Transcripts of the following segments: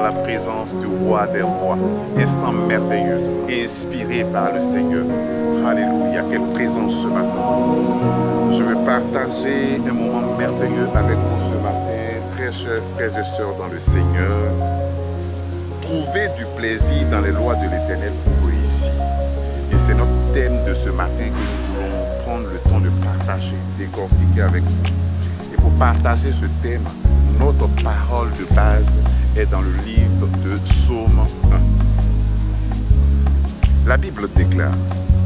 dans la présence du roi des rois. Instant merveilleux, inspiré par le Seigneur. Alléluia, quelle présence ce matin. Je veux partager un moment merveilleux avec vous ce matin, très chers frères et sœurs dans le Seigneur. Trouver du plaisir dans les lois de l'Éternel pour réussir. Et c'est notre thème de ce matin que nous voulons prendre le temps de partager, décortiquer avec vous. Et pour partager ce thème, notre parole de base est dans le livre de Psaume 1. La Bible déclare: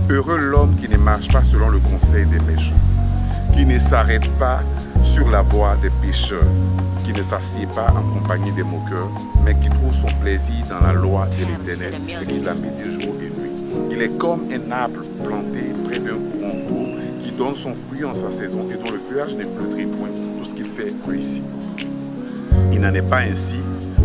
heureux l'homme qui ne marche pas selon le conseil des méchants, qui ne s'arrête pas sur la voie des pécheurs, qui ne s'assied pas en compagnie des moqueurs, mais qui trouve son plaisir dans la loi de l'Éternel et qui la médite jour et nuit. Il est comme un arbre planté près d'un courant d'eau qui donne son fruit en sa saison et dont le feuillage ne flétrit point. Tout ce qu'il fait réussit. Il n'en est pas ainsi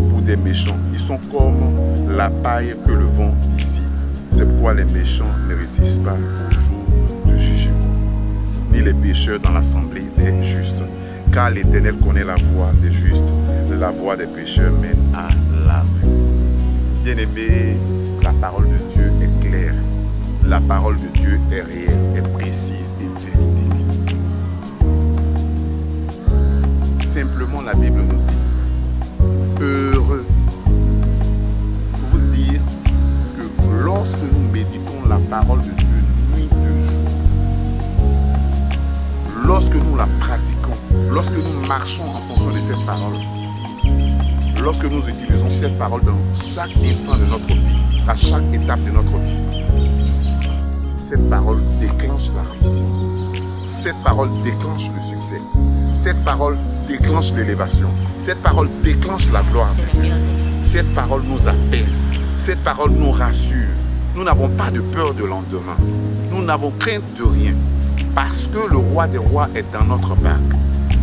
pour des méchants. Ils sont comme la paille que le vent dissipe. C'est pourquoi les méchants ne résistent pas au jour du jugement, ni les pécheurs dans l'assemblée des justes. Car l'Éternel connaît la voie des justes, la voie des pécheurs mène à la ruine. Bien-aimés, la parole de Dieu est claire. La parole de Dieu est réelle, est précise et véridique. Simplement, la Bible nous dit: heureux. Pour vous dire que lorsque nous méditons la parole de Dieu nuit et jour, lorsque nous la pratiquons, lorsque nous marchons en fonction de cette parole, lorsque nous utilisons cette parole dans chaque instant de notre vie, à chaque étape de notre vie, cette parole déclenche la réussite. Cette parole déclenche le succès. Cette parole déclenche l'élévation. Cette parole déclenche la gloire de Dieu. Cette parole nous apaise. Cette parole nous rassure. Nous n'avons pas de peur de lendemain. Nous n'avons crainte de rien. Parce que le roi des rois est dans notre barque.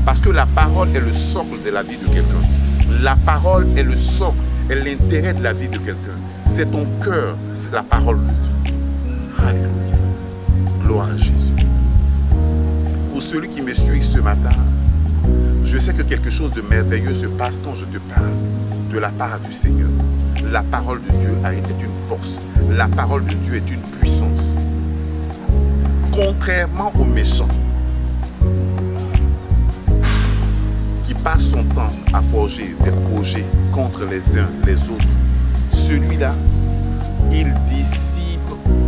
Parce que la parole est le socle de la vie de quelqu'un. La parole est le socle, est l'intérêt de la vie de quelqu'un. C'est ton cœur, c'est la parole de Dieu. Alléluia. Gloire à Jésus. Pour celui qui me suit ce matin, je sais que quelque chose de merveilleux se passe quand je te parle de la part du Seigneur. La parole de Dieu est une force. La parole de Dieu est une puissance. Contrairement aux méchants qui passent son temps à forger des projets contre les uns les autres, celui-là, il dissipe.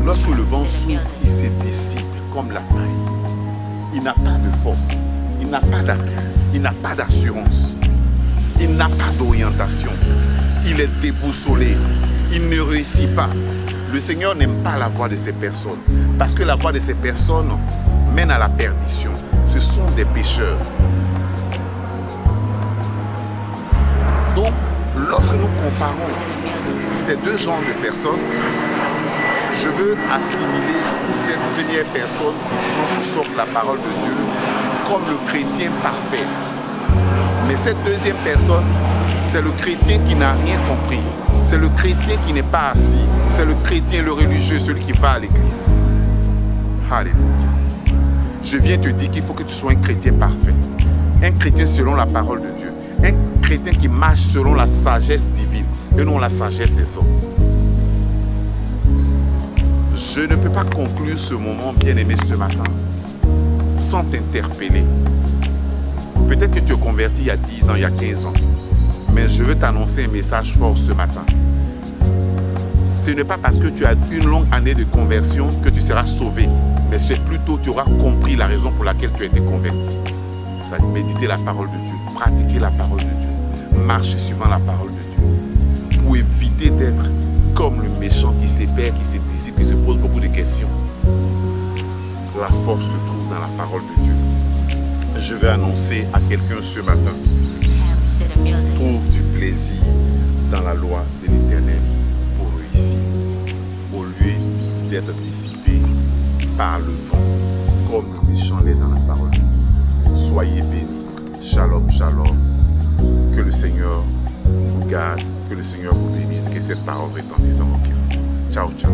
Lorsque le vent souffle, il se dissipe comme la paille. Il n'a pas de force, il n'a pas d'appui, il n'a pas d'assurance, il n'a pas d'orientation. Il est déboussolé, il ne réussit pas. Le Seigneur n'aime pas la voie de ces personnes, parce que la voie de ces personnes mène à la perdition. Ce sont des pécheurs. Donc, lorsque nous comparons ces deux genres de personnes, je veux assimiler cette première personne qui prend pour socle la parole de Dieu comme le chrétien parfait. Mais cette deuxième personne, c'est le chrétien qui n'a rien compris. C'est le chrétien qui n'est pas assis. C'est le chrétien, le religieux, celui qui va à l'église. Alléluia. Je viens te dire qu'il faut que tu sois un chrétien parfait. Un chrétien selon la parole de Dieu. Un chrétien qui marche selon la sagesse divine et non la sagesse des hommes. Je ne peux pas conclure ce moment, bien-aimé, ce matin, sans t'interpeller. Peut-être que tu es converti il y a 10 ans, il y a 15 ans. Mais je veux t'annoncer un message fort ce matin. Ce n'est pas parce que tu as une longue année de conversion que tu seras sauvé. Mais c'est plutôt tu auras compris la raison pour laquelle tu as été converti. C'est méditer la parole de Dieu, pratiquer la parole de Dieu, marcher suivant la parole de Dieu. Pour éviter d'être comme le méchant qui se perd, qui se dissipe, qui se pose beaucoup de questions. La force se trouve dans la parole de Dieu. Je vais annoncer à quelqu'un ce matin: trouve du plaisir dans la loi de l'Éternel pour réussir, au lieu d'être dissipé par le vent, comme le méchant l'est dans la parole de Dieu. Soyez bénis. Shalom, shalom. Que le Seigneur vous garde, que le Seigneur vous bénisse, que cette parole retentisse dans vos cœurs. Ciao, ciao.